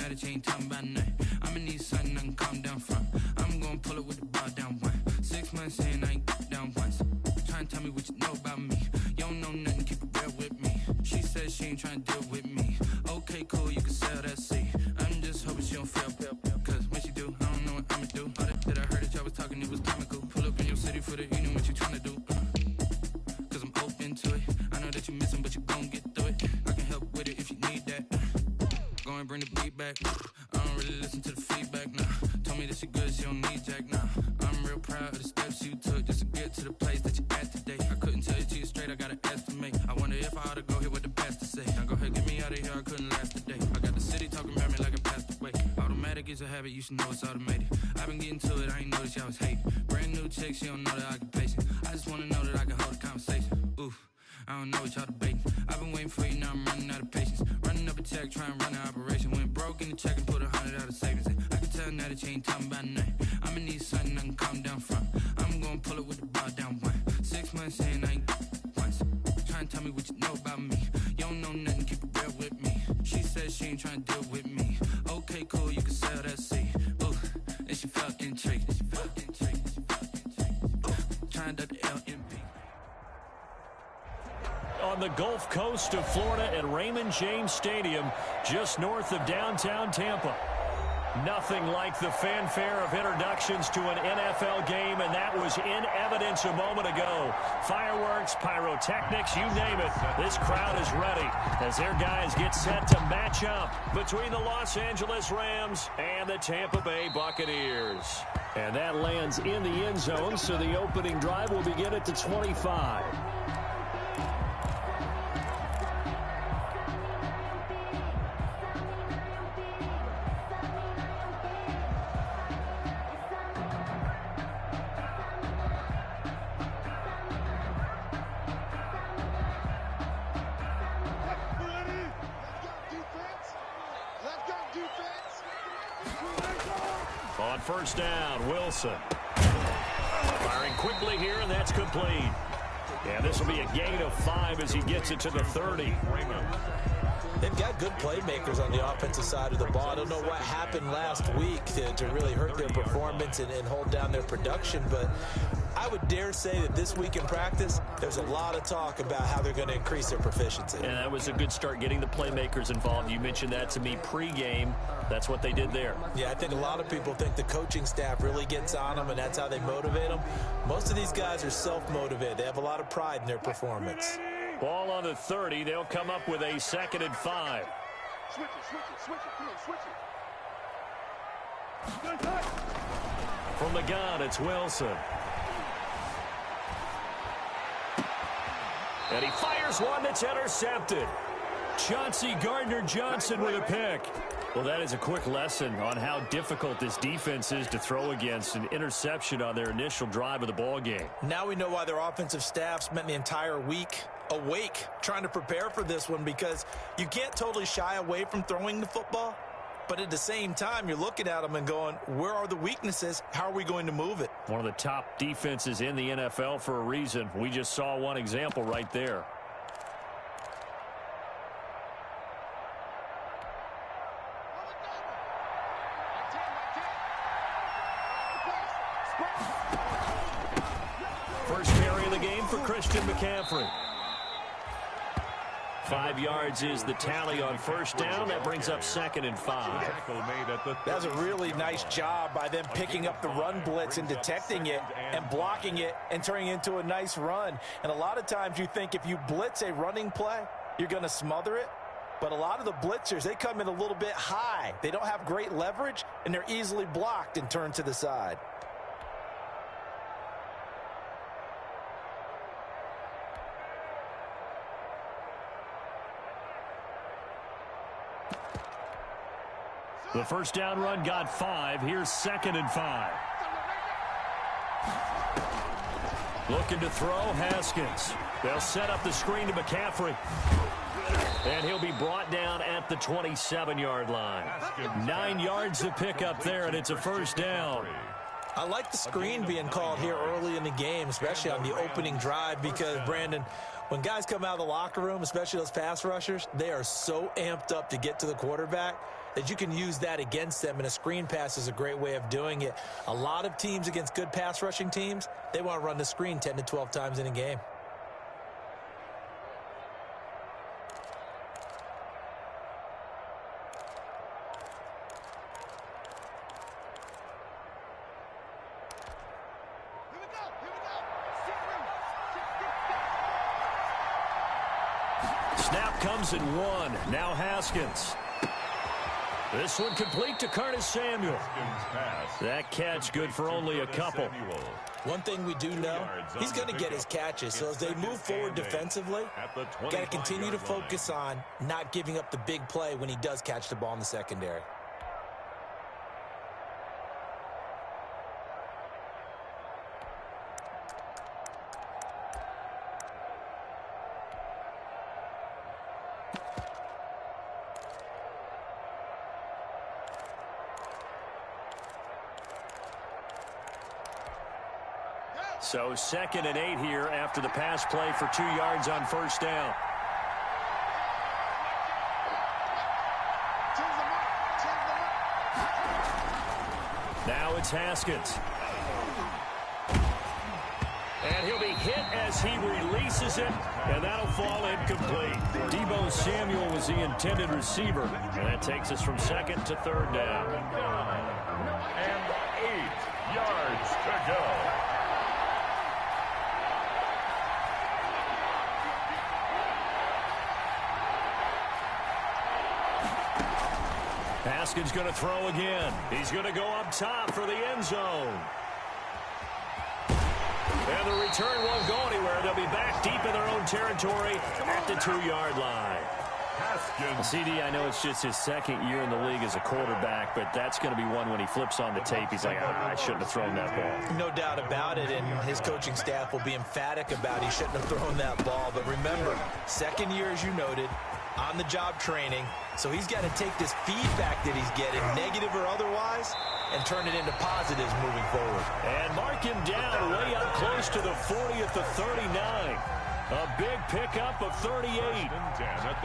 now that you ain't talking about nothing. I'ma need something I can calm down from. I'm gonna pull it with the bar down one. 6 months in, I ain't down once. Trying to tell me what you know about me. You don't know nothing, keep it real with me. She said she ain't trying to deal with me. Okay, cool, you can sell that seat. I'm just hoping she don't fail. Cause when she do, I don't know what I'ma do. All that I heard that y'all was talking, it was comical. Pull up in your city for the evening, what you trying to do? Cause I'm open to it. I know that you missing, but you gon' get through it. I can help with it if you need that. Go and bring the beat back. I don't really listen to the feedback, nah. Told me that she good, she don't need Jack, nah. I'm real proud of the steps you took just to get to the place that you at today. I couldn't tell you to you straight, I gotta estimate. I wonder if I ought to go hear what the pastor say. Now go ahead, get me out of here, I couldn't last a day. I got the city talking about me like I passed away. Automatic is a habit, you should know it's automated. I've been getting to it, I ain't noticed y'all was hating. Brand new chick, she don't know the occupation. I just wanna know that I can hold a conversation. Oof, I don't know what y'all debating. I've been waiting for you, now I'm running out of patience. Running up a check, trying to run an operation. Went broke in the check and put 100 out of savings in. I can tell now that you ain't talking about nothing. I'ma need something I can calm down from. I'm gonna pull it with the bar down one. 6 months in, I ain't once. Trying to tell me what you know about me. You don't know nothing, keep it real with me. She said she ain't trying to deal with me. Okay, cool, you can sell that seat. Ooh, and she felt intrigued. Trying to duck the LMP. On the Gulf Coast of Florida at Raymond James Stadium, just north of downtown Tampa. Nothing like the fanfare of introductions to an NFL game, and that was in evidence a moment ago. Fireworks, pyrotechnics, you name it. This crowd is ready as their guys get set to match up between the Los Angeles Rams and the Tampa Bay Buccaneers. And that lands in the end zone, so the opening drive will begin at the 25. On first down, Wilson. Firing quickly here, and that's complete. And this will be a gain of 5 as he gets it to the 30. They've got good playmakers on the offensive side of the ball. I don't know what happened last week to really hurt their performance and hold down their production, but I would dare say that this week in practice, there's a lot of talk about how they're going to increase their proficiency. And that was a good start getting the playmakers involved. You mentioned that to me pregame. That's what they did there. Yeah, I think a lot of people think the coaching staff really gets on them, and that's how they motivate them. Most of these guys are self-motivated. They have a lot of pride in their performance. Ball on the 30. They'll come up with a 2nd and 5. Switch it. From the gun, it's Wilson. And he fires one that's intercepted. Chauncey Gardner-Johnson with a pick. Well, that is a quick lesson on how difficult this defense is to throw against. An interception on their initial drive of the ball game. Now we know why their offensive staff spent the entire week awake trying to prepare for this one, because you can't totally shy away from throwing the football. But at the same time, you're looking at them and going, where are the weaknesses? How are we going to move it? One of the top defenses in the NFL for a reason. We just saw one example right there. First carry of the game for Christian McCaffrey. 5 yards is the tally on first down. That brings up 2nd and 5. That was a really nice job by them picking up the run blitz and detecting it and blocking it and turning it into a nice run. And a lot of times you think if you blitz a running play, you're going to smother it. But a lot of the blitzers, they come in a little bit high. They don't have great leverage, and they're easily blocked and turned to the side. The first down run got 5. Here's 2nd and 5. Looking to throw, Haskins. They'll set up the screen to McCaffrey. And he'll be brought down at the 27-yard line. 9 yards to pick up there, and it's a first down. I like the screen being called here early in the game, especially on the opening drive, because, Brandon, when guys come out of the locker room, especially those pass rushers, they are so amped up to get to the quarterback. that you can use that against them, and a screen pass is a great way of doing it. A lot of teams against good pass rushing teams, they want to run the screen 10 to 12 times in a game. Snap comes in one. Now Haskins. This one complete to Curtis Samuel. That catch good for only a couple. One thing we do know, he's going to get his catches. So as they move forward defensively, got to continue to focus on not giving up the big play when he does catch the ball in the secondary. So 2nd and 8 here after the pass play for 2 yards on first down. Now it's Haskins. And he'll be hit as he releases it, and that'll fall incomplete. Deebo Samuel was the intended receiver, and that takes us from 2nd to 3rd down. And 8 yards to go. Haskins going to throw again. He's going to go up top for the end zone. And the return won't go anywhere. They'll be back deep in their own territory at the 2-yard line. Haskins. CD, I know it's just his 2nd year in the league as a quarterback, but that's going to be one when he flips on the tape. He's like, I shouldn't have thrown that ball. No doubt about it, and his coaching staff will be emphatic about he shouldn't have thrown that ball. But remember, 2nd year, as you noted, on-the-job training. So he's got to take this feedback that he's getting, negative or otherwise, and turn it into positives moving forward. And mark him down way up close to the 40 at the 39. A big pickup of 38.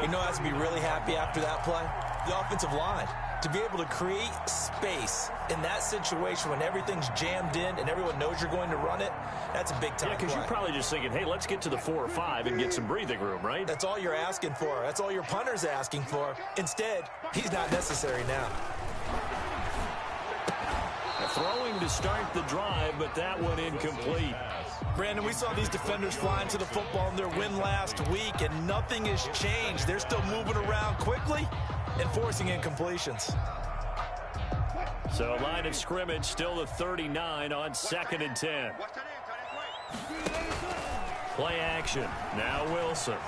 You know, has to be really happy after that play? The offensive line. To be able to create space in that situation when everything's jammed in and everyone knows you're going to run it, that's a big-time play. Because you're probably just thinking, hey, let's get to the 4 or 5 and get some breathing room, right? That's all you're asking for. That's all your punter's asking for. Instead, he's not necessary now. Throwing to start the drive, but that one incomplete. Brandon, we saw these defenders flying to the football in their win last week, and nothing has changed. They're still moving around quickly and forcing incompletions. So line of scrimmage still the 39 on 2nd and 10. Play action. Now Wilson.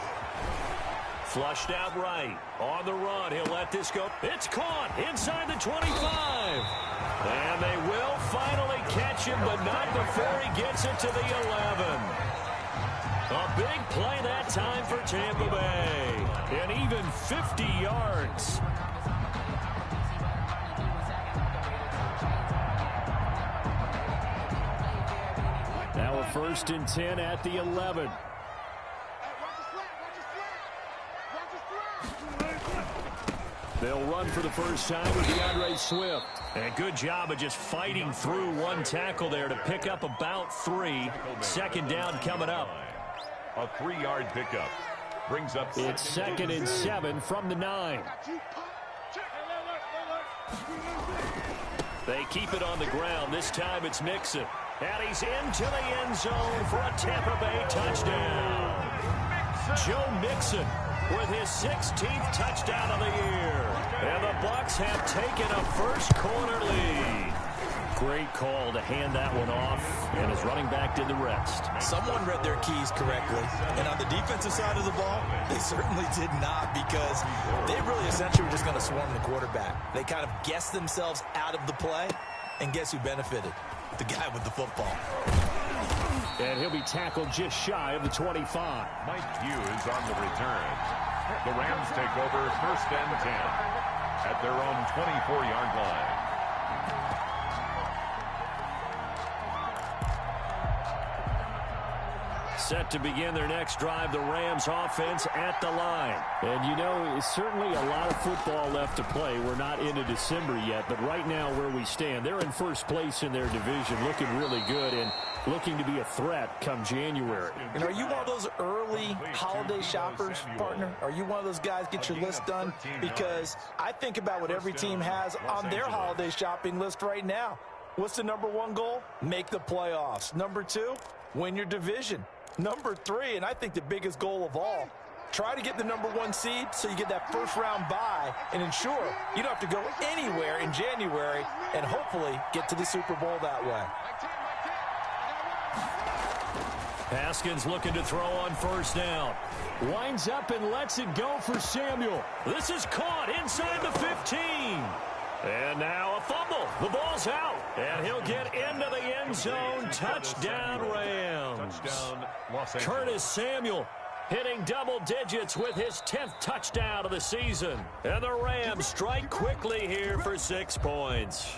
Flushed out right. On the run. He'll let this go. It's caught inside the 25. And they will finally catch him, but not before he gets it to the 11. A big play that time for Tampa Bay. And even 50 yards. Now a 1st and 10 at the 11. They'll run for the first time with DeAndre Swift. And good job of just fighting through one tackle there to pick up about 3. 2nd down coming up. A 3-yard pickup. Brings up. It's 2nd and 7 from the 9. They keep it on the ground. This time it's Mixon. And he's into the end zone for a Tampa Bay touchdown. Joe Mixon with his 16th touchdown of the year. And the Bucs have taken a first-quarter lead. Great call to hand that one off, and his running back did the rest. Someone read their keys correctly, and on the defensive side of the ball, they certainly did not, because they really essentially were just going to swarm the quarterback. They kind of guessed themselves out of the play, and guess who benefited? The guy with the football. And he'll be tackled just shy of the 25. Mike Hughes on the return. The Rams take over 1st and 10 at their own 24-yard line. set to begin their next drive. The Rams offense at the line. And, you know, it's certainly a lot of football left to play. We're not into December yet, but right now where we stand, they're in first place in their division, looking really good and looking to be a threat come January. And are you one of those early holiday shoppers, partner? Are you one of those guys get your list done? Because I think about what every team has on their holiday shopping list right now. What's the number one goal? Make the playoffs. Number two, win your division. Number three, and I think the biggest goal of all, try to get the number one seed so you get that first round bye and ensure you don't have to go anywhere in January and hopefully get to the Super Bowl that way. Haskins looking to throw on first down. Winds up and lets it go for Samuel. This is caught inside the 15. And now a fumble. The ball's out. And he'll get into the end zone. Touchdown, Rams. Touchdown, Los Angeles. Curtis Samuel hitting double digits with his 10th touchdown of the season. And the Rams strike quickly here for 6 points.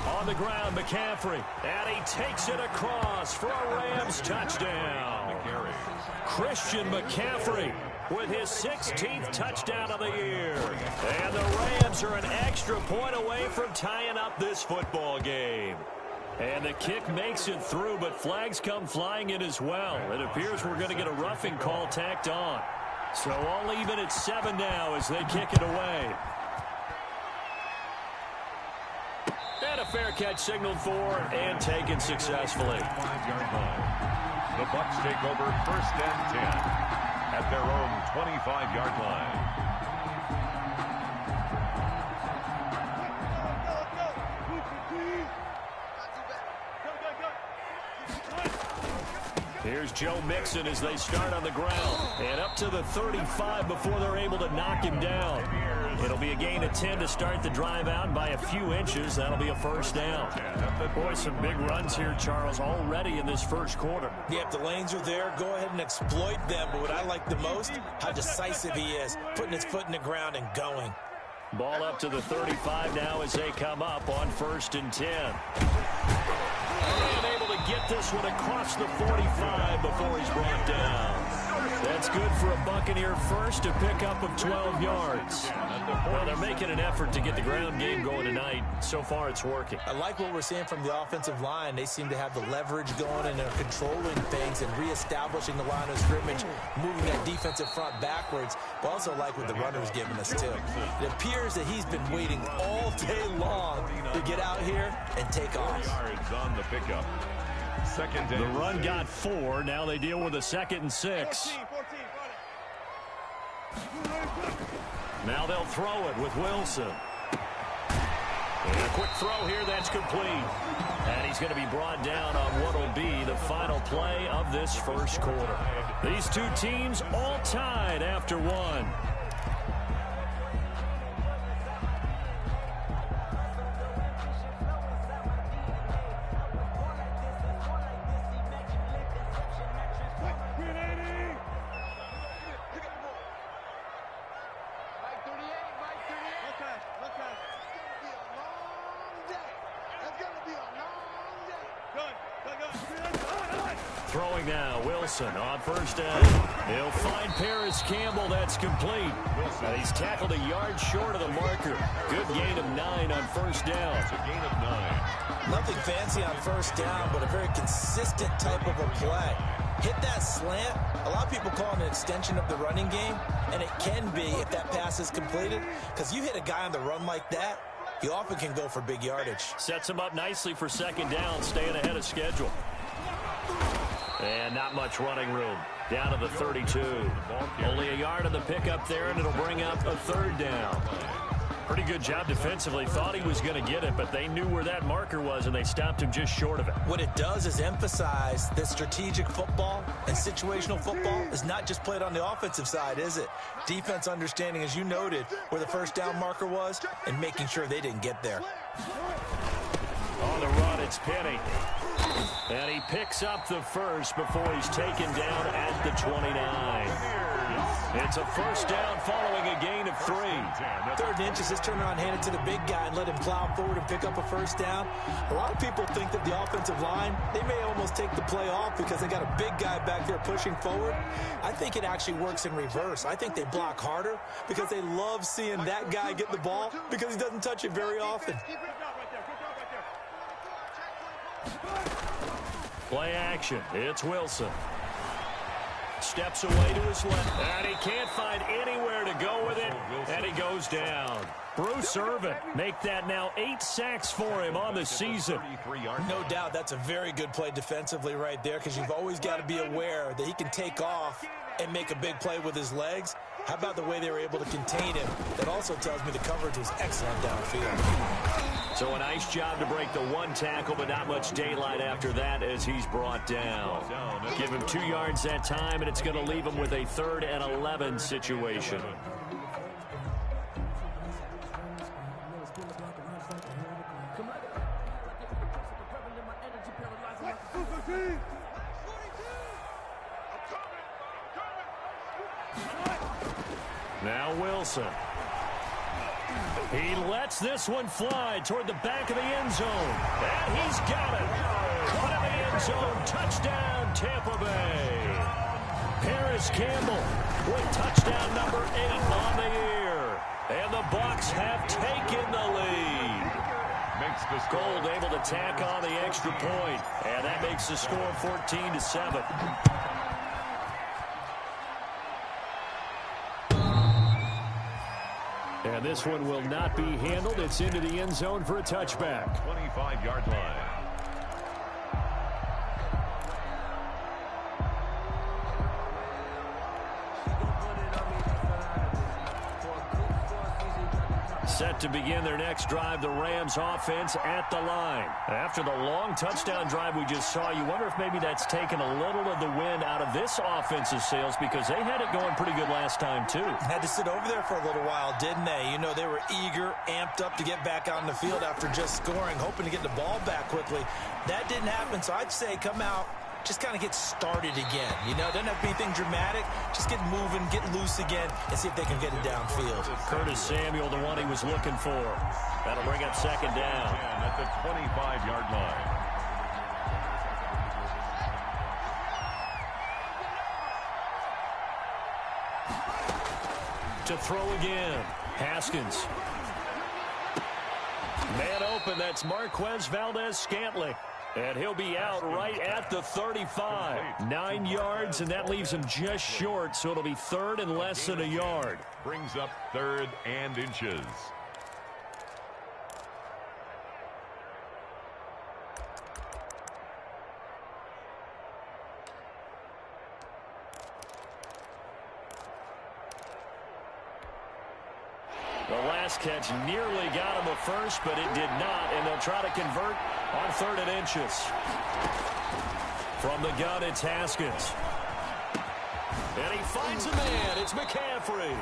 On the ground, McCaffrey, and he takes it across for a Rams touchdown. Christian McCaffrey with his 16th touchdown of the year. And the Rams are an extra point away from tying up this football game. And the kick makes it through, but flags come flying in as well. It appears we're going to get a roughing call tacked on. So all even at 7 now as they kick it away. And a fair catch signaled for and taken successfully. 5-yard line. The Bucs take over first and 10 at their own 25-yard line. Here's Joe Mixon as they start on the ground. And up to the 35 before they're able to knock him down. It'll be a gain of 10 to start the drive out by a few inches. That'll be a first down. Boy, some big runs here, Charles, already in this first quarter. Yeah, if the lanes are there, go ahead and exploit them. But what I like the most, how decisive he is, putting his foot in the ground and going. Ball up to the 35 now as they come up on first and 10. And able to get this one across the 45 before he's brought down. That's good for a Buccaneer first, a pickup of 12 yards. Well, they're making an effort to get the ground game going tonight. So far, it's working. I like what we're seeing from the offensive line. They seem to have the leverage going and they're controlling things and reestablishing the line of scrimmage, moving that defensive front backwards. But also like what the runner's giving us, too. It appears that he's been waiting all day long to get out here and take off. Yards on the pickup. Second The and run got 4. Now they deal with a 2nd and 6. Now they'll throw it with Wilson. And a quick throw here that's complete. And he's going to be brought down on what will be the final play of this first quarter. These two teams all tied after 1. Throwing now, Wilson on first down. He'll find Paris Campbell. That's complete. He's tackled a yard short of the marker. Good gain of 9 on first down. It's a gain of 9. Nothing fancy on first down, but a very consistent type of a play. Hit that slant. A lot of people call it an extension of the running game, and it can be if that pass is completed, because you hit a guy on the run like that, he often can go for big yardage. Sets him up nicely for second down, staying ahead of schedule. And not much running room. Down to the 32. Only a yard of the pickup there, and it'll bring up a 3rd down. Pretty good job defensively. Thought he was going to get it, but they knew where that marker was, and they stopped him just short of it. What it does is emphasize that strategic football and situational football is not just played on the offensive side, is it? Defense understanding, as you noted, where the first down marker was and making sure they didn't get there. On the run, it's Penny. And he picks up the first before he's taken down at the 29. It's a first down following a gain of 3. 3rd and inches, just turn around, hand it to the big guy, and let him plow forward and pick up a first down. A lot of people think that the offensive line, they may almost take the play off because they got a big guy back there pushing forward. I think it actually works in reverse. I think they block harder because they love seeing that guy get the ball because he doesn't touch it very often. Play action. It's Wilson. Steps away to his left. And he can't find anywhere to go with it. And he goes down. Bruce Irvin make that now 8 sacks for him on the season. No doubt that's a very good play defensively right there because you've always got to be aware that he can take off and make a big play with his legs. How about the way they were able to contain him? That also tells me the coverage was excellent downfield. So a nice job to break the 1 tackle, but not much daylight after that as he's brought down. Give him 2 yards that time, and it's going to leave him with a 3rd and 11 situation. Now Wilson. He lets this one fly toward the back of the end zone. And he's got it. Caught in the end zone. Touchdown, Tampa Bay. Paris Campbell with touchdown number 8 on the year. And the Bucs have taken the lead. Gold able to tack on the extra point. And that makes the score 14-7. And this one will not be handled. It's into the end zone for a touchback. 25-yard line. Set to begin their next drive, the Rams offense at the line. After the long touchdown drive we just saw, you wonder if maybe that's taken a little of the wind out of this offense's sails because they had it going pretty good last time too. Had to sit over there for a little while, didn't they? You know, they were eager, amped up to get back out on the field after just scoring, hoping to get the ball back quickly. That didn't happen, so I'd say come out, just kind of get started again. You know, doesn't have to be anything dramatic. Just get moving, get loose again, and see if they can get it downfield. Curtis Samuel, the one he was looking for. That'll bring up 2nd down. At the 25-yard line. To throw again. Haskins. Man open, that's Marquez Valdez-Scantling. And he'll be out right at the 35. 9 yards, and that leaves him just short, so it'll be 3rd and less than a yard. Brings up 3rd and inches. The last catch nearly got him a first, but it did not, and they'll try to convert on 3rd and inches. From the gun, it's Haskins. And he finds a man. It's McCaffrey.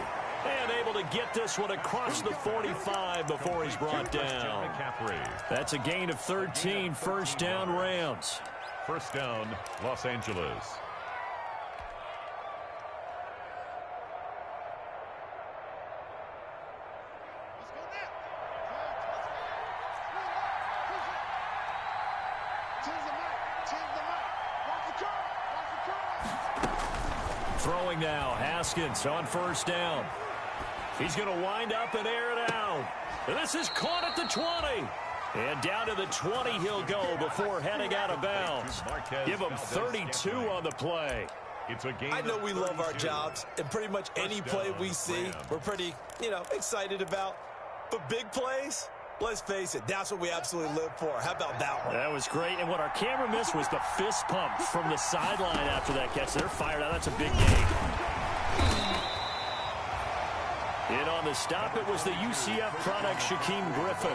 And able to get this one across the 45 before he's brought down. That's a gain of 13, 1st down Rams. 1st down, Los Angeles. Throwing now, Haskins on 1st down. He's going to wind up and air it out. And this is caught at the 20. And down to the 20 he'll go before heading out of bounds. Give him 32 on the play. It's a game. I know we love our jobs, and pretty much any play we see, we're pretty, excited about. But big plays, let's face it, that's what we absolutely live for. How about that one? That was great. And what our camera missed was the fist pump from the sideline after that catch. They're fired out. That's a big game. In on the stop, it was the UCF product, Shaquem Griffin.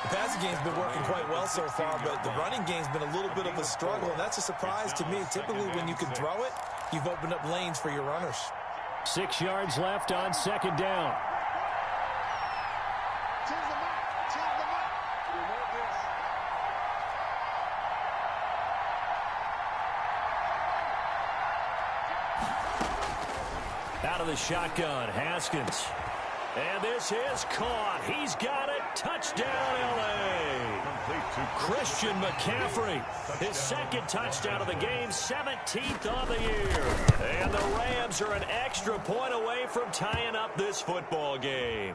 The passing game's been working quite well so far, but the running game's been a little bit of a struggle, and that's a surprise to me. Typically, when you can throw it, you've opened up lanes for your runners. 6 yards left on second down. Out of the shotgun, Haskins. And this is caught. He's got it. Touchdown, L.A. Christian McCaffrey, his second touchdown of the game, 17th on the year. And the Rams are an extra point away from tying up this football game.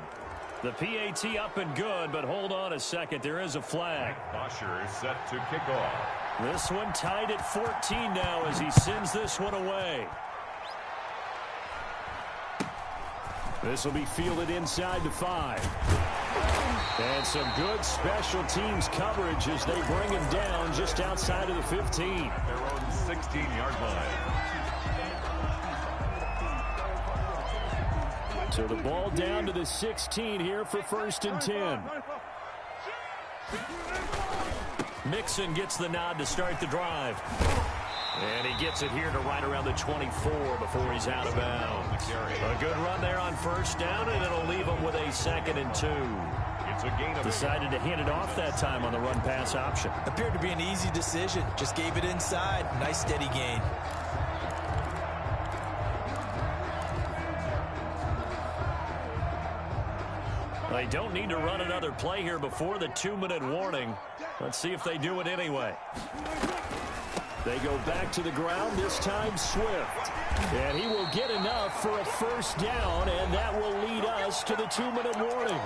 The PAT up and good, but hold on a second. There is a flag. Bosher is set to kick off. This one tied at 14 now as he sends this one away. This will be fielded inside the 5. And some good special teams coverage as they bring him down just outside of the 15. Their own 16-yard line. So the ball down to the 16 here for 1st and 10. Mixon gets the nod to start the drive. And he gets it here to right around the 24 before he's out of bounds. A good run there on 1st down, and it'll leave him with a 2nd and 2. It's a gain of Decided to hand it off that time on the run-pass option. Appeared to be an easy decision. Just gave it inside. Nice steady gain. They don't need to run another play here before the 2-minute warning. Let's see if they do it anyway. They go back to the ground, this time Swift. And he will get enough for a 1st down, and that will lead us to the 2-minute warning.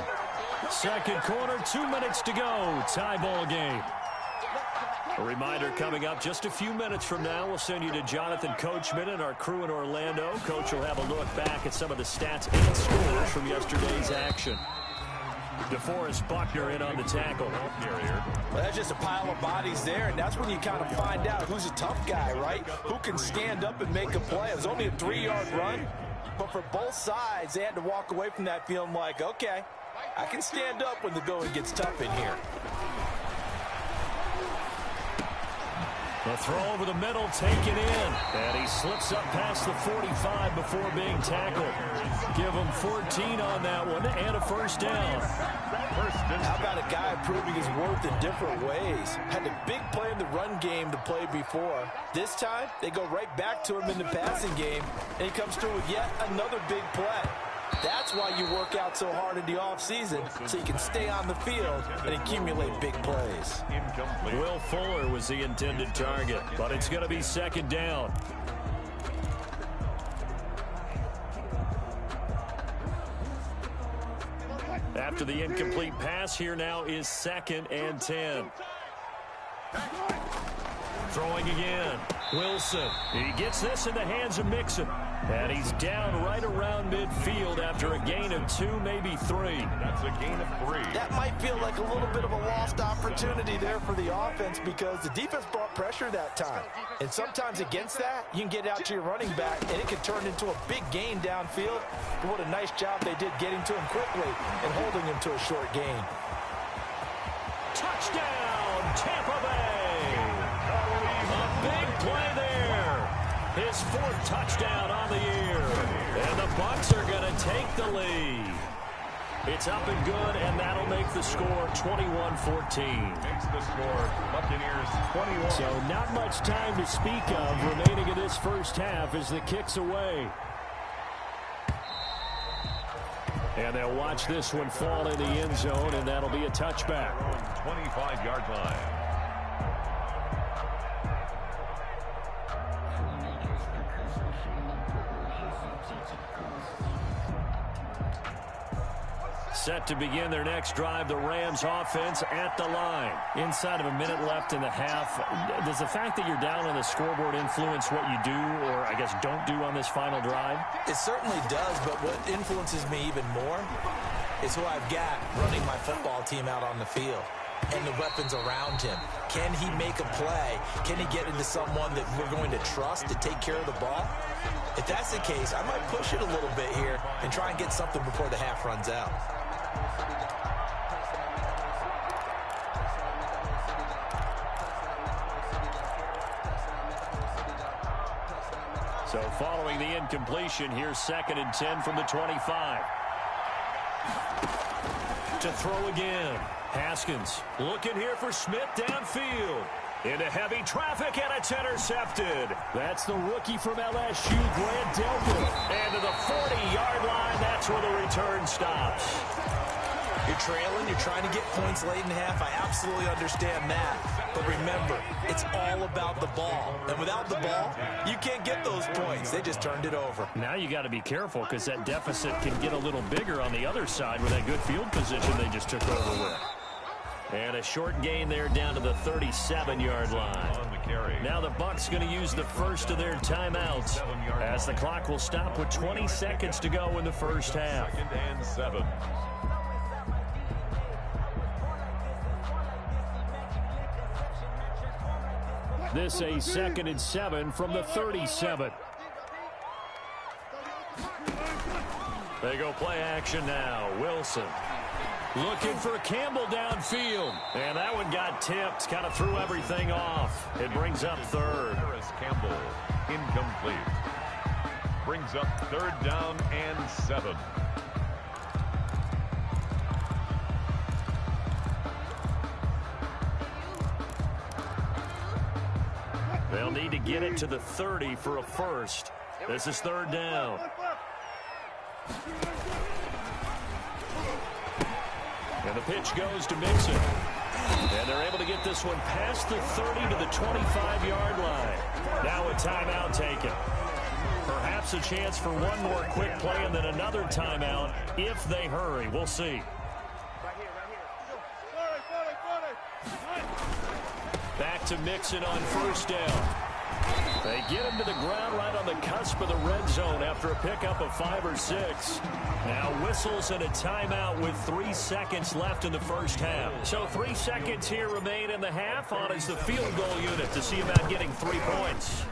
Second quarter, 2 minutes to go. Tie ball game. A reminder coming up just a few minutes from now. We'll send you to Jonathan Coachman and our crew in Orlando. Coach will have a look back at some of the stats and scores from yesterday's action. DeForest Buckner in on the tackle. Well, that's just a pile of bodies there, and that's when you kind of find out who's a tough guy, right? Who can stand up and make a play. It was only a 3-yard run, but for both sides, they had to walk away from that feeling like, okay, I can stand up when the going gets tough in here. The throw over the middle, taken in. And he slips up past the 45 before being tackled. Give him 14 on that one and a 1st down. How about a guy proving his worth in different ways? Had a big play in the run game to play before. This time, they go right back to him in the passing game, and he comes through with yet another big play. That's why you work out so hard in the offseason, so you can stay on the field and accumulate big plays. Will Fuller was the intended target, but it's going to be 2nd down. After the incomplete pass, here now is 2nd and 10. Throwing again. Wilson. He gets this in the hands of Mixon. And he's down right around midfield after a gain of 2, maybe 3. That's a gain of 3. That might feel like a little bit of a lost opportunity there for the offense because the defense brought pressure that time. And sometimes against that, you can get out to your running back, and it can turn into a big gain downfield. But what a nice job they did getting to him quickly and holding him to a short gain. Touchdown, Tampa Bay! A big play there. His 4th touchdown on the year. And the Bucs are going to take the lead. It's up and good, and that'll make the score 21-14. Makes the score Buccaneers 21. So not much time to speak of remaining in this 1st half as the kick's away. And they'll watch this one fall in the end zone, and that'll be a touchback. 25-yard line. Set to begin their next drive, the Rams offense at the line. Inside of a minute left in the half, does the fact that you're down on the scoreboard influence what you do or, I guess, don't do on this final drive? It certainly does, but what influences me even more is who I've got running my football team out on the field and the weapons around him. Can he make a play? Can he get into someone that we're going to trust to take care of the ball? If that's the case, I might push it a little bit here and try and get something before the half runs out. So following the incompletion, here's 2nd and 10 from the 25. To throw again. Haskins looking here for Smith downfield. Into heavy traffic, and it's intercepted. That's the rookie from LSU, Grant Delpit. And to the 40-yard line, that's where the return stops. You're trailing, you're trying to get points late in half. I absolutely understand that. But remember, it's all about the ball. And without the ball, you can't get those points. They just turned it over. Now you got to be careful because that deficit can get a little bigger on the other side with that good field position they just took over with. And a short gain there down to the 37-yard line. Now the Bucs going to use the first of their timeouts as the clock will stop with 20 seconds to go in the first half. 2nd and 7. This a 2nd and 7 from the 37. They go play action now. Wilson looking for Campbell downfield. And that one got tipped. Kind of threw everything off. It brings up 3rd. Harris Campbell, incomplete. Brings up 3rd down and 7. They'll need to get it to the 30 for a first. This is 3rd down. And the pitch goes to Mixon. And they're able to get this one past the 30 to the 25-yard line. Now a timeout taken. Perhaps a chance for one more quick play and then another timeout if they hurry. We'll see. Back to Mixon on 1st down. They get him to the ground right on the cusp of the red zone after a pickup of 5 or 6. Now whistles and a timeout with 3 seconds left in the first half. So 3 seconds here remain in the half. On is the field goal unit to see about getting 3 points.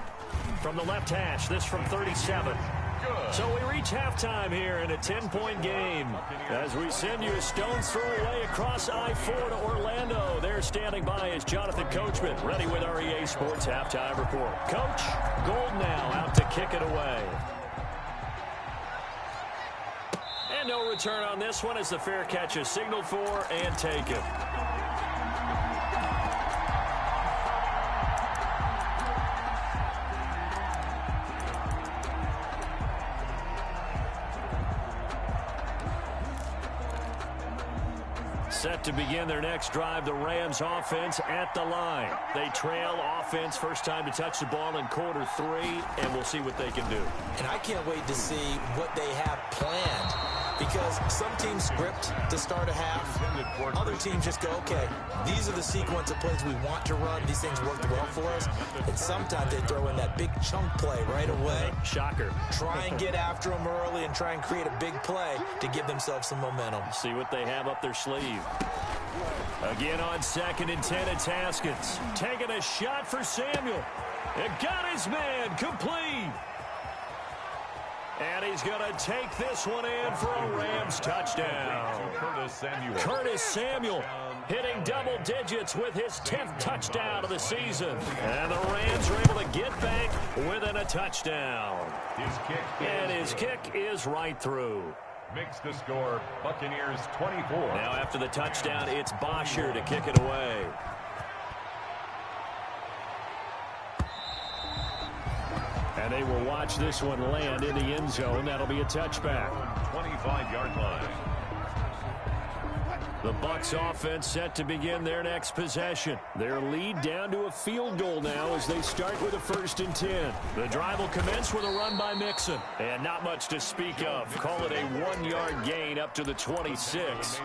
From the left hash, this from 37. So we reach halftime here in a 10-point game. As we send you a stone's throw away across I-4 to Orlando. There standing by is Jonathan Coachman, ready with our EA Sports Halftime Report. Coach, Gold now out to kick it away. And no return on this one as the fair catch is signaled for and taken. Set to begin their next drive, the Rams offense at the line. They trail offense, first time to touch the ball in Q3, and we'll see what they can do. And I can't wait to see what they have planned, because some teams script to start a half. Other teams just go, okay, these are the sequence of plays we want to run. These things worked well for us. And sometimes they throw in that big chunk play right away. Shocker. Try and get after them early and try and create a big play to give themselves some momentum. See what they have up their sleeve. Again on 2nd and 10, it's Haskins. Taking a shot for Samuel. It got his man complete. And he's going to take this one in for a Rams touchdown. Curtis Samuel hitting double digits with his 10th touchdown of the season. And the Rams are able to get back within a touchdown. And his kick is right through. Makes the score Buccaneers 24. Now after the touchdown, it's Bosher to kick it away. And they will watch this one land in the end zone. That'll be a touchback. 25-yard line. The Bucs offense set to begin their next possession. Their lead down to a field goal now as they start with a 1st and 10. The drive will commence with a run by Mixon. And not much to speak of. Call it a 1-yard gain up to the 26.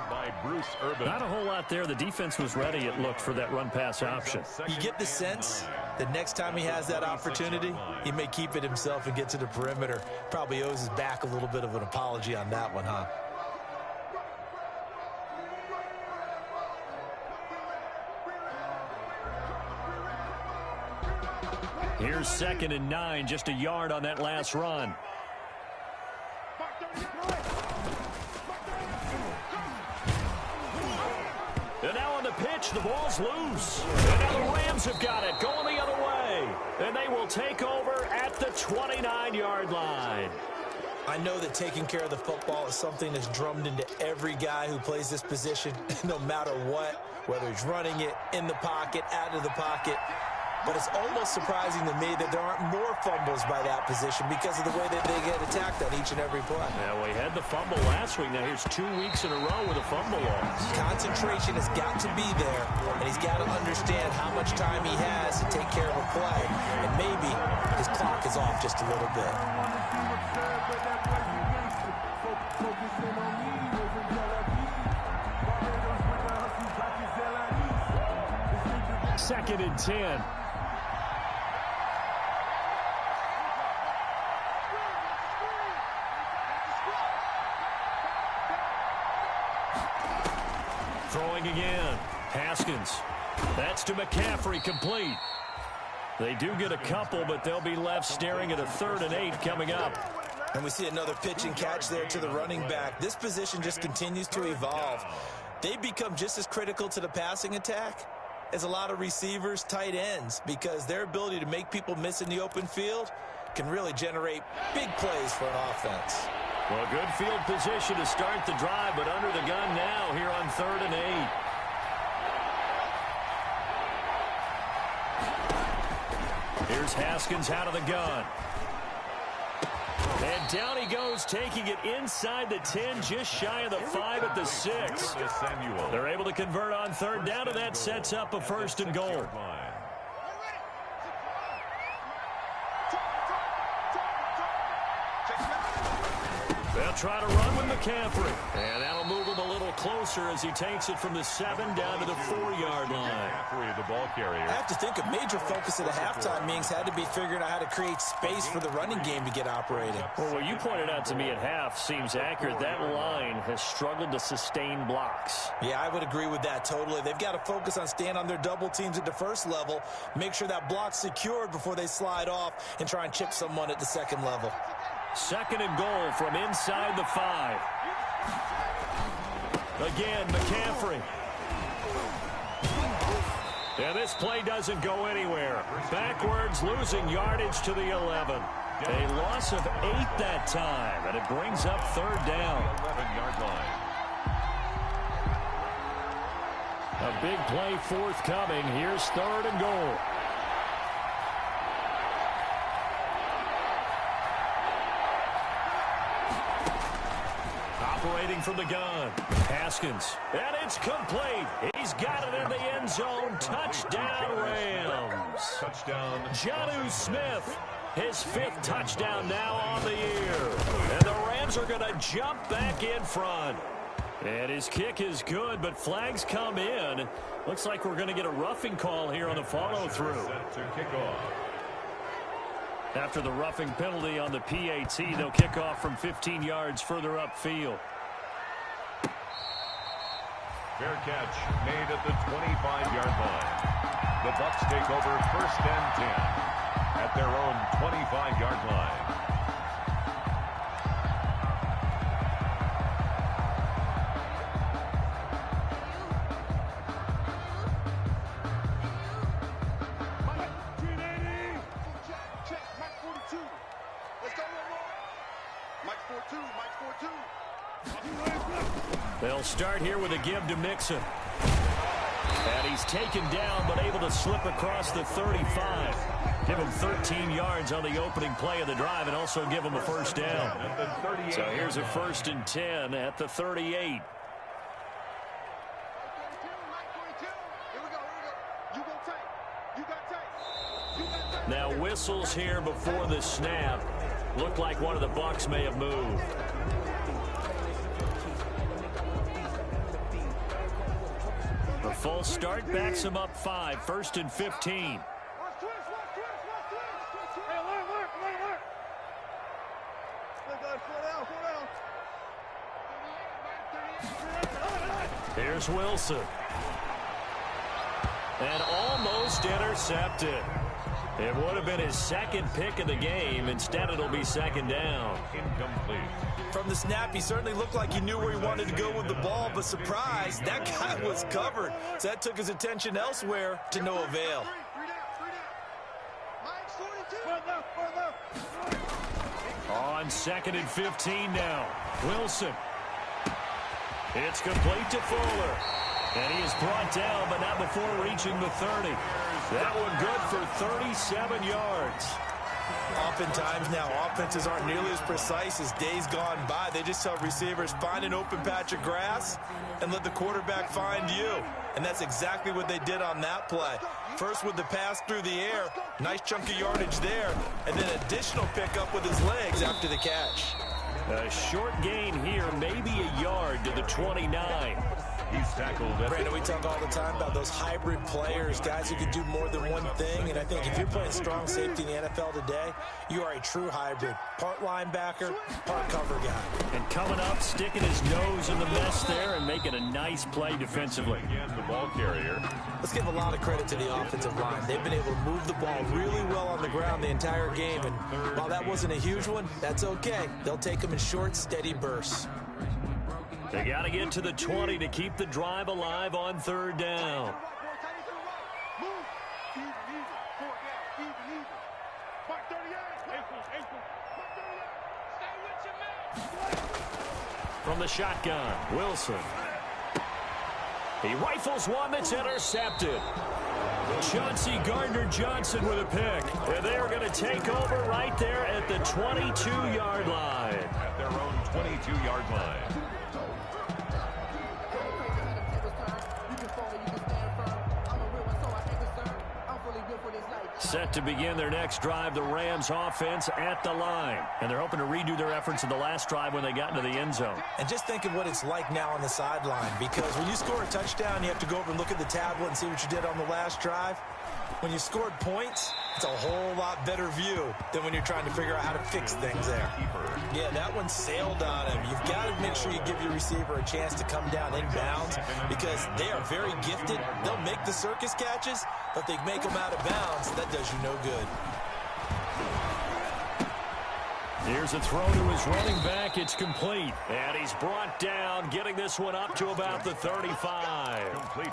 Not a whole lot there. The defense was ready, it looked, for that run-pass option. You get the sense that next time he has that opportunity, he may keep it himself and get to the perimeter. Probably owes his back a little bit of an apology on that one, huh? Here's 2nd and 9, just a yard on that last run. And now on the pitch, the ball's loose. And now the Rams have got it, going the other way. And they will take over at the 29-yard line. I know that taking care of the football is something that's drummed into every guy who plays this position, no matter what, whether he's running it, in the pocket, out of the pocket. But it's almost surprising to me that there aren't more fumbles by that position because of the way that they get attacked on each and every play. Yeah, we had the fumble last week. Now here's 2 weeks in a row with a fumble loss. Concentration has got to be there, and he's got to understand how much time he has to take care of a play. And maybe his clock is off just a little bit. Second and 10. Throwing again. Haskins. That's to McCaffrey, complete. They do get a couple, but they'll be left staring at a 3rd and 8 coming up. And we see another pitch and catch there to the running back. This position just continues to evolve. They become just as critical to the passing attack as a lot of receivers, tight ends, because their ability to make people miss in the open field can really generate big plays for an offense. Well, good field position to start the drive, but under the gun now here on 3rd and 8. Here's Haskins out of the gun. And down he goes, taking it inside the 10, just shy of the 5 at the 6. They're able to convert on 3rd down, and that sets up a 1st and goal. They'll try to run with McCaffrey. And that'll move him a little closer as he takes it from the 7 down to the 4-yard line. The ball carrier. I have to think a major focus of the halftime meetings had to be figuring out how to create space for the running game to get operating. Well, what you pointed out to me at half seems accurate. That line has struggled to sustain blocks. Yeah, I would agree with that totally. They've got to focus on staying on their double teams at the first level, make sure that block's secured before they slide off and try and chip someone at the second level. 2nd and goal from inside the 5. Again, McCaffrey. And this play doesn't go anywhere. Backwards, losing yardage to the 11. A loss of 8 that time, and it brings up 3rd down. 11-yard line. A big play forthcoming. Here's 3rd and goal. Operating from the gun. Haskins. And it's complete. He's got it in the end zone. Touchdown, Rams. Touchdown. Jonnu Smith. His 5th touchdown now on the year. And the Rams are going to jump back in front. And his kick is good, but flags come in. Looks like we're going to get a roughing call here on the follow-through. Set to kick off. After the roughing penalty on the PAT, they'll kick off from 15 yards further upfield. Fair catch made at the 25-yard line. The Bucs take over 1st and 10 at their own 25-yard line. They'll start here with a give to Mixon. And he's taken down, but able to slip across the 35. Give him 13 yards on the opening play of the drive and also give him a 1st down. So here's a 1st and 10 at the 38. Now whistles here before the snap. Looked like one of the Bucs may have moved. The full start backs him up 5. 1st and 15. Here's Wilson. And almost intercepted. It would have been his second pick of the game. Instead, it'll be second down. Incomplete. From the snap, he certainly looked like he knew where he wanted to go with the ball, but surprise, that guy was covered. So that took his attention elsewhere to no avail. On 2nd and 15 now. Wilson. It's complete to Fuller. And he is brought down, but not before reaching the 30. That one good for 37 yards. Oftentimes now, offenses aren't nearly as precise as days gone by. They just tell receivers, find an open patch of grass and let the quarterback find you. And that's exactly what they did on that play. First with the pass through the air, nice chunk of yardage there, and then additional pickup with his legs after the catch. A short gain here, maybe a yard to the 29. He's tackled. Brandon, we talk all the time about those hybrid players, guys who can do more than one thing. And I think if you're playing strong safety in the NFL today, you are a true hybrid. Part linebacker, part cover guy. And coming up, sticking his nose in the mess there and making a nice play defensively. Again, the ball carrier. Let's give a lot of credit to the offensive line. They've been able to move the ball really well on the ground the entire game. And while that wasn't a huge one, that's okay. They'll take them in short, steady bursts. They got to get to the 20 to keep the drive alive on 3rd down. From the shotgun, Wilson. He rifles one that's intercepted. Chauncey Gardner-Johnson with a pick. And they're going to take over right there at the 22-yard line. At their own 22-yard line. Set to begin their next drive, the Rams offense at the line. And they're hoping to redo their efforts in the last drive when they got into the end zone. And just think of what it's like now on the sideline, because when you score a touchdown, you have to go over and look at the tablet and see what you did on the last drive. When you scored points, it's a whole lot better view than when you're trying to figure out how to fix things there. Yeah, that one sailed on him. You've got to make sure you give your receiver a chance to come down inbounds because they are very gifted. They'll make the circus catches, but they make them out of bounds. That does you no good. Here's a throw to his running back. It's complete. And he's brought down, getting this one up to about the 35.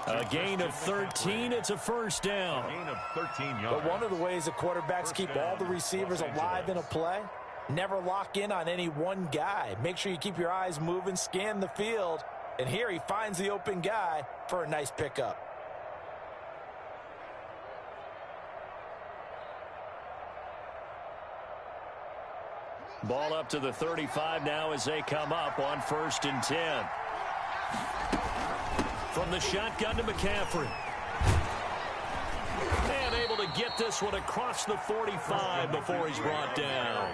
A gain of 13. It's a first down. Gain of 13 yards. But one of the ways the quarterbacks keep all the receivers alive in a play, never lock in on any one guy. Make sure you keep your eyes moving, scan the field. And here he finds the open guy for a nice pickup. Ball up to the 35 now as they come up on 1st and 10. From the shotgun to McCaffrey. And able to get this one across the 45 before he's brought down.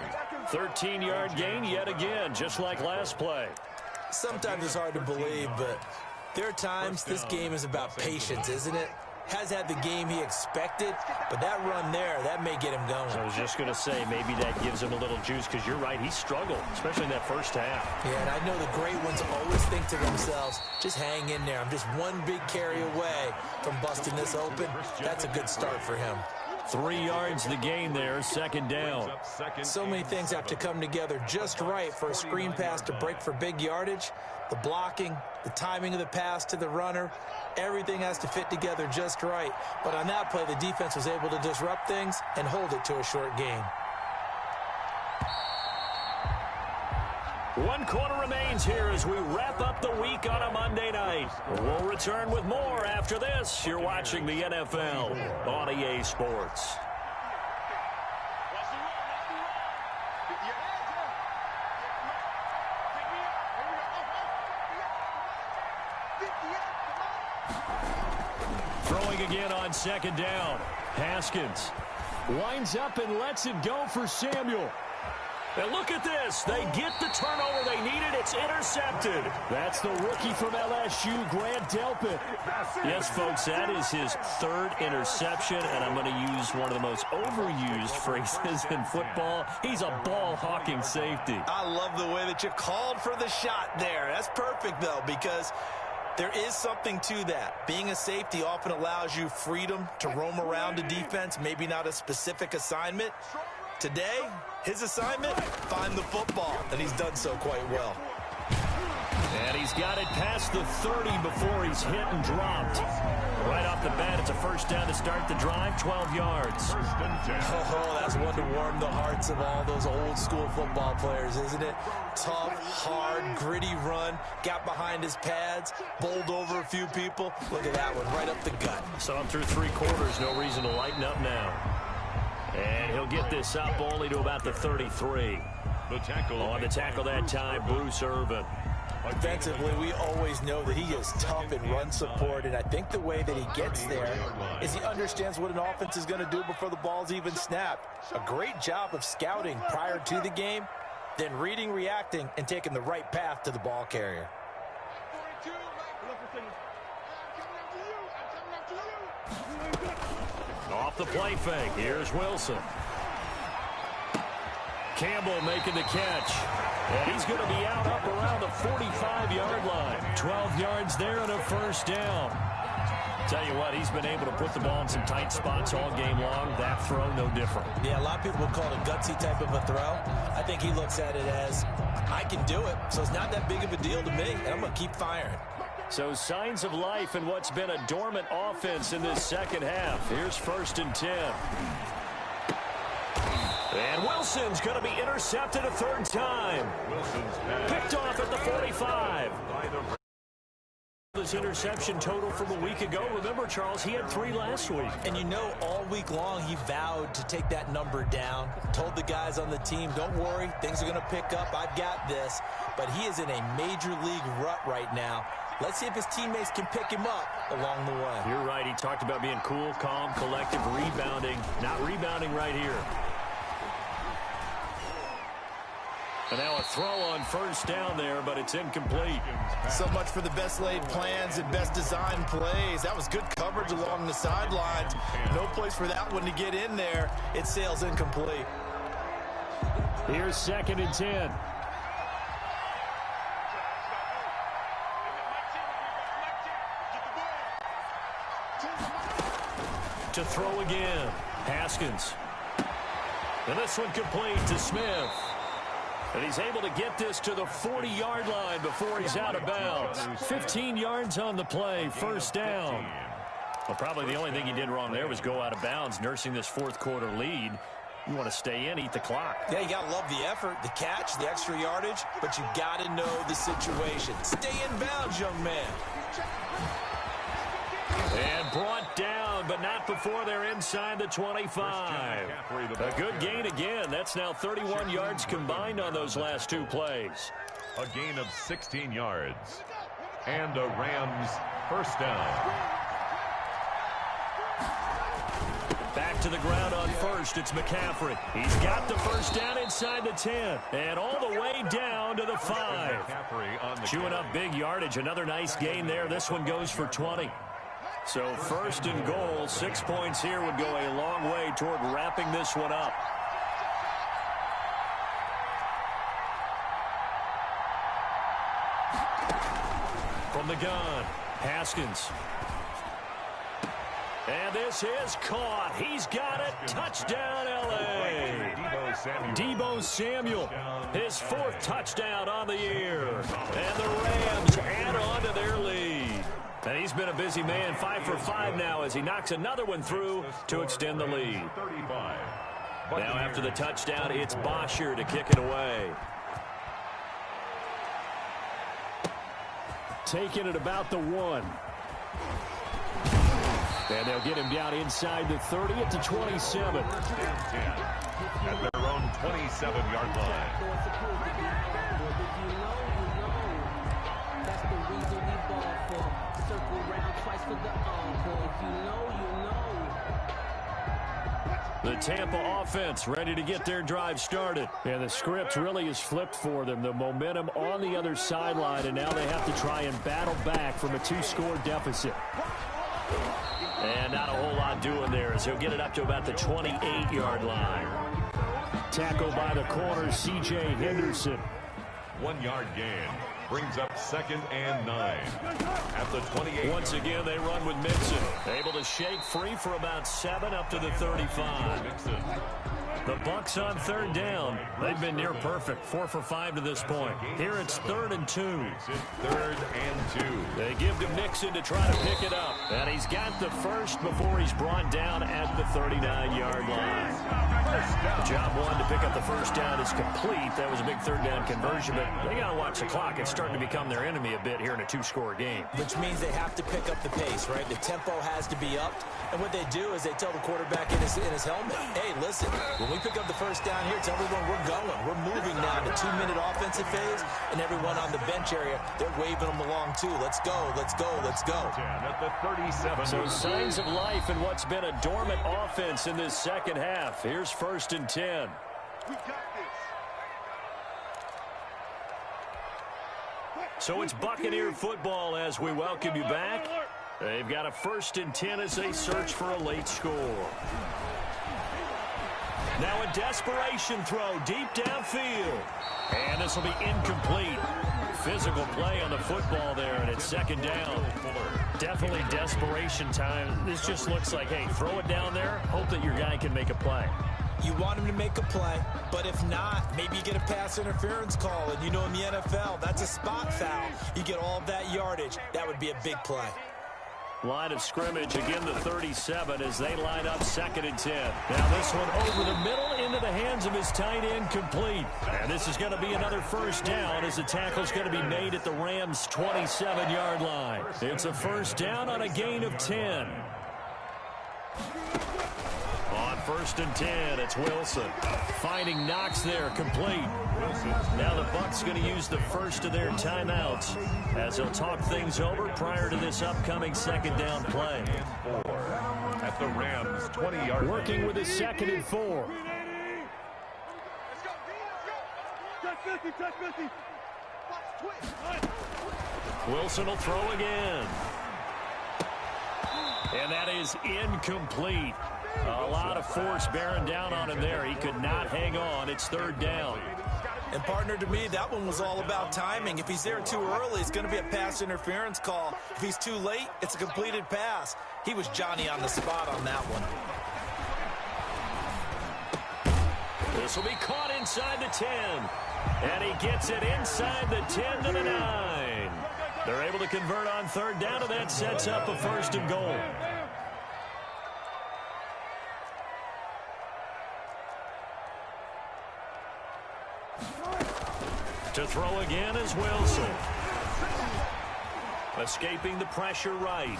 13-yard gain yet again, just like last play. Sometimes it's hard to believe, but there are times this game is about patience, isn't it? Has had the game he expected, but that run there, that may get him going. I was just going to say, maybe that gives him a little juice, because you're right, he struggled, especially in that first half. Yeah, and I know the great ones always think to themselves, just hang in there. I'm just one big carry away from busting this open. That's a good start for him. 3 yards the gain there, 2nd down. So many things have to come together just right for a screen pass to break for big yardage. The blocking, the timing of the pass to the runner, everything has to fit together just right. But on that play, the defense was able to disrupt things and hold it to a short gain. 1 quarter remains here as we wrap up the week on a Monday night. We'll return with more after this. You're watching the NFL on EA Sports. Throwing again on 2nd down. Haskins winds up and lets it go for Samuel. And look at this. They get the turnover they needed. It's intercepted. That's the rookie from LSU, Grant Delpit. Yes, folks, that is his 3rd interception, and I'm going to use one of the most overused phrases in football. He's a ball-hawking safety. I love the way that you called for the shot there. That's perfect, though, because There is something to that. Being a safety often allows you freedom to roam around the defense, maybe not a specific assignment. Today, his assignment, find the football, and he's done so quite well. And he's got it past the 30 before he's hit and dropped. Right off the bat, it's a first down to start the drive, 12 yards. Oh, that's one to warm the hearts of all those old school football players, isn't it? Tough, hard, gritty run, got behind his pads, bowled over a few people. Look at that one, right up the gut. So I'm through 3 quarters, no reason to lighten up now. And he'll get this up only to about the 33. The tackle on the tackle that time, Bruce Irvin. Defensively, we always know that he is tough in run support, and I think the way that he gets there is he understands what an offense is going to do before the ball's even snapped. A great job of scouting prior to the game, then reading, reacting, and taking the right path to the ball carrier. Off the play fake, here's Wilson. Campbell making the catch. And he's going to be out up around the 45-yard line. 12 yards there and a first down. Tell you what, he's been able to put the ball in some tight spots all game long. That throw, no different. Yeah, a lot of people would call it a gutsy type of a throw. I think he looks at it as, I can do it, so it's not that big of a deal to me, and I'm going to keep firing. So signs of life in what's been a dormant offense in this second half. Here's 1st and 10. And Wilson's going to be intercepted a 3rd time. Picked off at the 45. His interception total from a week ago. Remember, Charles, he had 3 last week. And you know, all week long he vowed to take that number down. Told the guys on the team, don't worry, things are going to pick up. I've got this. But he is in a major league rut right now. Let's see if his teammates can pick him up along the way. You're right. He talked about being cool, calm, collective, rebounding. Not rebounding right here. And now a throw on 1st down there, but it's incomplete. So much for the best laid plans and best designed plays. That was good coverage along the sidelines. No place for that one to get in there. It sails incomplete. Here's 2nd and 10. To throw again. Haskins. And this one complete to Smith. And he's able to get this to the 40-yard line before he's out of bounds. 15 yards on the play, 1st down. Well, probably the only thing he did wrong there was go out of bounds, nursing this 4th quarter lead. You want to stay in, eat the clock. Yeah, you got to love the effort, the catch, the extra yardage, but you got to know the situation. Stay in bounds, young man. And brought down, but not before they're inside the 25. A good gain again. That's now 31 yards combined on those last 2 plays. A gain of 16 yards. And a Rams 1st down. Back to the ground on 1st. It's McCaffrey. He's got the 1st down inside the 10. And all the way down to the 5. Chewing up big yardage. Another nice gain there. This one goes for 20. So 1st and goal, 6 points here would go a long way toward wrapping this one up. From the gun, Haskins. And this is caught. He's got it. Touchdown, L.A. Deebo Samuel, his 4th touchdown on the year. And the Rams add on to their lead. And he's been a busy man, 5 for 5 now as he knocks another one through to extend the lead. Now after the touchdown, it's Bosher to kick it away. Taking it about the 1. And they'll get him down inside the 30 at the 27. At their own 27-yard line. The Tampa offense ready to get their drive started. And the script really is flipped for them. The momentum on the other sideline, and now they have to try and battle back from a 2-score deficit. And not a whole lot doing there as he'll get it up to about the 28-yard line. Tackled by the corner, C.J. Henderson. 1 yard gain. Brings up 2nd and 9 at the 28. Once again, they run with Mixon. Able to shake free for about 7 up to the 35. The Bucs on 3rd down. They've been near perfect. 4 for 5 to this point. Here it's 3rd and 2. 3rd and 2. They give to Mixon to try to pick it up. And he's got the first before he's brought down at the 39-yard line. Job 1 to pick up the first down is complete. That was a big 3rd down conversion, but they got to watch the clock. It's starting to become their enemy a bit here in a 2-score game. Which means they have to pick up the pace, right? The tempo has to be upped. And what they do is they tell the quarterback in his helmet, hey, listen, when we pick up the first down here, tell everyone we're going. We're moving now to 2-minute offensive phase, and everyone on the bench area, they're waving them along too. Let's go, let's go, let's go. At the 37. So signs of life in what's been a dormant offense in this second half. Here's 1st and 10. We got this. So it's Buccaneer football as we welcome you back. They've got a 1st and 10 as they search for a late score. Now a desperation throw deep downfield. And this will be incomplete. Physical play on the football there, and it's 2nd down. Definitely desperation time. This just looks like, hey, throw it down there, hope that your guy can make a play. You want him to make a play, but if not, maybe you get a pass interference call. And you know in the NFL, that's a spot foul. You get all of that yardage. That would be a big play. Line of scrimmage, again the 37 as they line up 2nd and 10. Now this one over the middle into the hands of his tight end, complete. And this is going to be another 1st down as the tackle's going to be made at the Rams' 27-yard line. It's a 1st down on a gain of 10. On 1st and 10, it's Wilson. Finding Knox there, complete. Now the Bucs going to use the first of their timeouts as they'll talk things over prior to this upcoming 2nd down play. At the Rams' 20-yard. Working with his 2nd and 4. Let's go. Touch 50, touch 50. Watch, twist. Wilson will throw again. And that is incomplete. A lot of force bearing down on him there. He could not hang on. It's 3rd down. And partner, to me, that one was all about timing. If he's there too early, it's going to be a pass interference call. If he's too late, it's a completed pass. He was Johnny on the spot on that one. This will be caught inside the 10. And he gets it inside the 10 to the 9. They're able to convert on 3rd down, and that sets up a 1st and goal. To throw again is Wilson. Escaping the pressure right.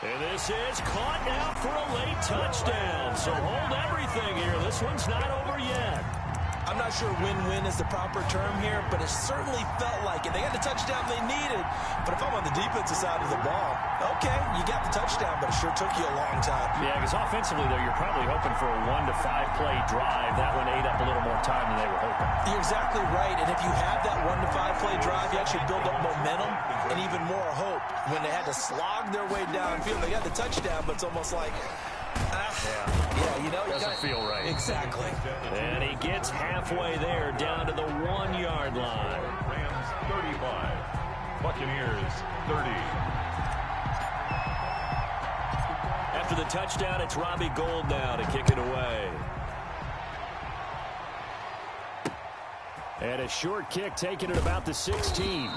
And this is caught now for a late touchdown. So hold everything here. This one's not over yet. I'm not sure win-win is the proper term here, but it certainly felt like it. They got the touchdown they needed, but if I'm on the defensive side of the ball, okay, you got the touchdown, but it sure took you a long time. Yeah, because offensively, though, you're probably hoping for a 1 to 5 play drive. That one ate up a little more time than they were hoping. You're exactly right, and if you have that 1 to 5 play drive, you actually build up momentum and even more hope. When they had to slog their way downfield, they got the touchdown, but it's almost like, yeah, you know, doesn't feel right. Exactly. And he gets halfway there, down to the 1-yard line. Rams 35. Buccaneers 30. After the touchdown, it's Robbie Gould now to kick it away. And a short kick taken at about the 16.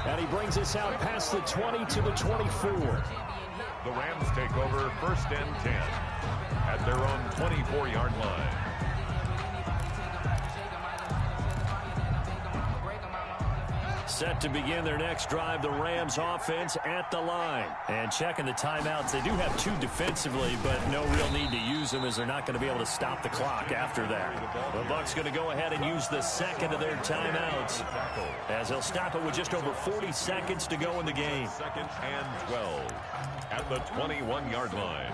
And he brings us out past the 20 to the 24. The Rams take over 1st and 10 at their own 24-yard line. Set to begin their next drive, the Rams offense at the line. And checking the timeouts, they do have 2 defensively, but no real need to use them as they're not going to be able to stop the clock after that. The Bucs going to go ahead and use the 2nd of their timeouts as they'll stop it with just over 40 seconds to go in the game. 2nd and 12 at the 21-yard line.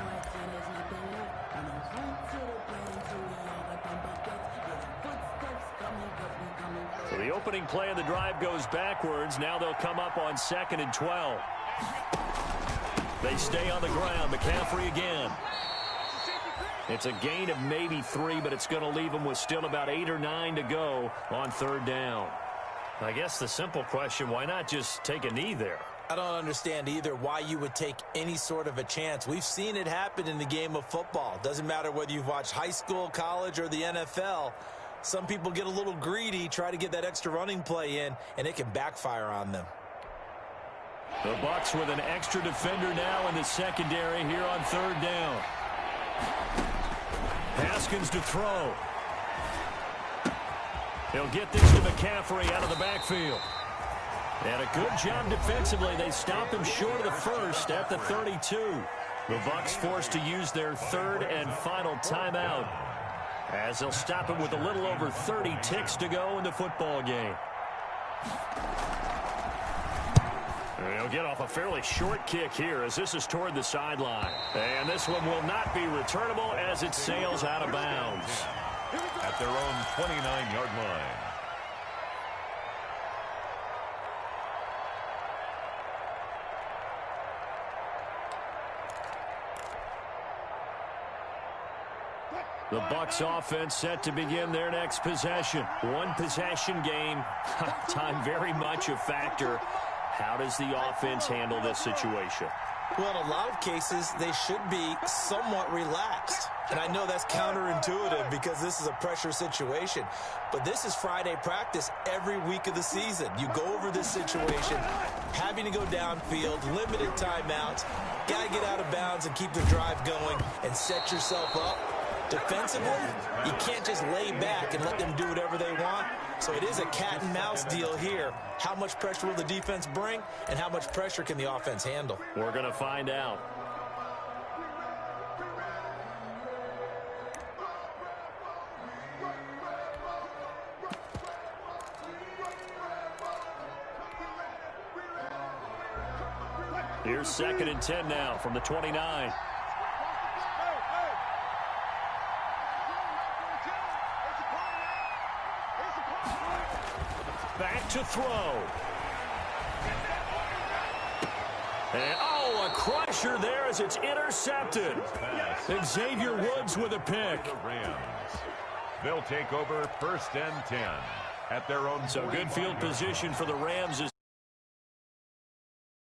So the opening play of the drive goes backwards. Now they'll come up on 2nd and 12. They stay on the ground. McCaffrey again. It's a gain of maybe 3, but it's going to leave them with still about 8 or 9 to go on 3rd down. I guess the simple question, why not just take a knee there? I don't understand either why you would take any sort of a chance. We've seen it happen in the game of football. Doesn't matter whether you've watched high school, college, or the NFL. Some people get a little greedy, try to get that extra running play in, and it can backfire on them. The Bucs with an extra defender now in the secondary here on third down. Haskins to throw. He'll get this to McCaffrey out of the backfield. And a good job defensively. They stop him short of the first at the 32. The Bucs forced to use their third and final timeout, as they'll stop him with a little over 30 ticks to go in the football game. He'll get off a fairly short kick here as this is toward the sideline. And this one will not be returnable as it sails out of bounds. At their own 29-yard line. The Bucs offense set to begin their next possession. One possession game. Time very much a factor. How does the offense handle this situation? Well, in a lot of cases, they should be somewhat relaxed. And I know that's counterintuitive because this is a pressure situation. But this is Friday practice every week of the season. You go over this situation, having to go downfield, limited timeouts, got to get out of bounds and keep the drive going and set yourself up. Defensively, you can't just lay back and let them do whatever they want. So it is a cat and mouse deal here. How much pressure will the defense bring, and how much pressure can the offense handle? We're going to find out. Here's 2nd and 10 now from the 29. Back to throw. And, oh, a crusher there as it's intercepted. Xavier Woods with a pick. The Rams. They'll take over 1st and 10 at their own. So good field position for the Rams as